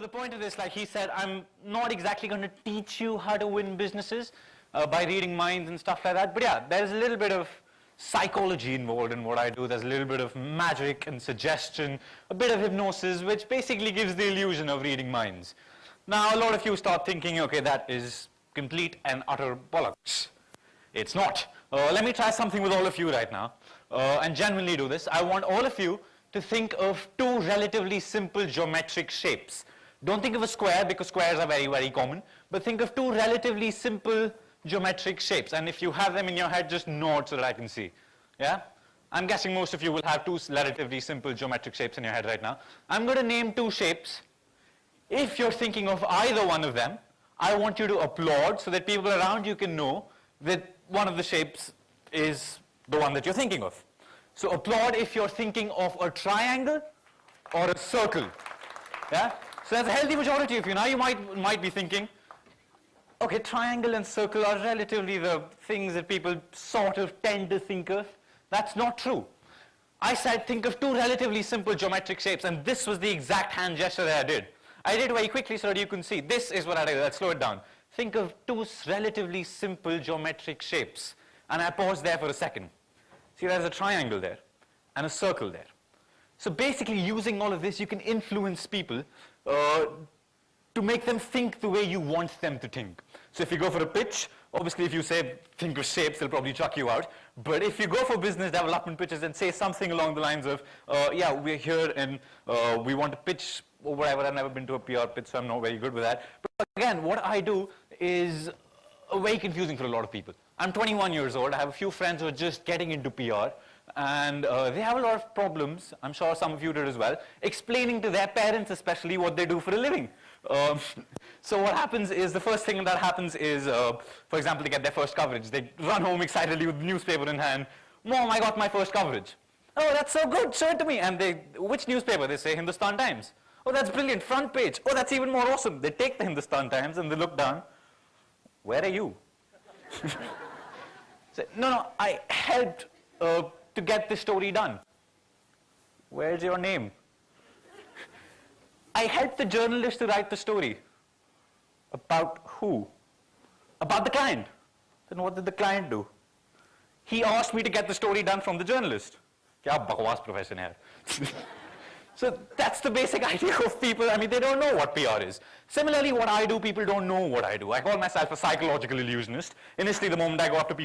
the point of this, like he said, I'm not exactly going to teach you how to win businesses by reading minds and stuff like that. But yeah, there's a little bit of psychology involved in what I do. There's a little bit of magic and suggestion, a bit of hypnosis, which basically gives the illusion of reading minds. Now, a lot of you start thinking, okay, that is complete and utter bollocks. It's not. Let me try something with all of you right now, and genuinely do this. I want all of you to think of two relatively simple geometric shapes. Don't think of a square, because squares are very, very common, but think of two relatively simple geometric shapes. And if you have them in your head, just nod so that I can see. Yeah? I'm guessing most of you will have two relatively simple geometric shapes in your head right now. I'm going to name two shapes. If you're thinking of either one of them, I want you to applaud so that people around you can know that one of the shapes is the one that you're thinking of. So applaud if you're thinking of a triangle or a circle. Yeah? So that's a healthy majority of you. Now you might be thinking, okay, triangle and circle are relatively the things that people sort of tend to think of. That's not true. I said think of two relatively simple geometric shapes, and this was the exact hand gesture that I did. I did it very quickly so that you can see. This is what I did. Let's slow it down. Think of two relatively simple geometric shapes. And I paused there for a second. See, there's a triangle there and a circle there. So basically, using all of this, you can influence people to make them think the way you want them to think. So if you go for a pitch, obviously if you say, think of shapes, they'll probably chuck you out. But if you go for business development pitches and say something along the lines of, yeah, we're here and we want to pitch or whatever. I've never been to a PR pitch, so I'm not very good with that. But again, what I do is very confusing for a lot of people. I'm 21 years old. I have a few friends who are just getting into PR. And they have a lot of problems, I'm sure some of you did as well, explaining to their parents especially what they do for a living. So what happens is, the first thing that happens is, for example, to get their first coverage, they run home excitedly with the newspaper in hand. Mom, I got my first coverage. Oh, that's so good, show it to me. And they, which newspaper? They say Hindustan Times. Oh, that's brilliant, front page. Oh, that's even more awesome. They take the Hindustan Times and they look down. Where are you? Say, no, I helped to get this story done. Where's your name? I helped the journalist to write the story. About who? About the client. Then what did the client do? He asked me to get the story done from the journalist. Kya bakwas profession hai. So that's the basic idea of people. I mean, they don't know what PR is. Similarly, what I do, people don't know what I do. I call myself a psychological illusionist. Initially, the moment I go up to people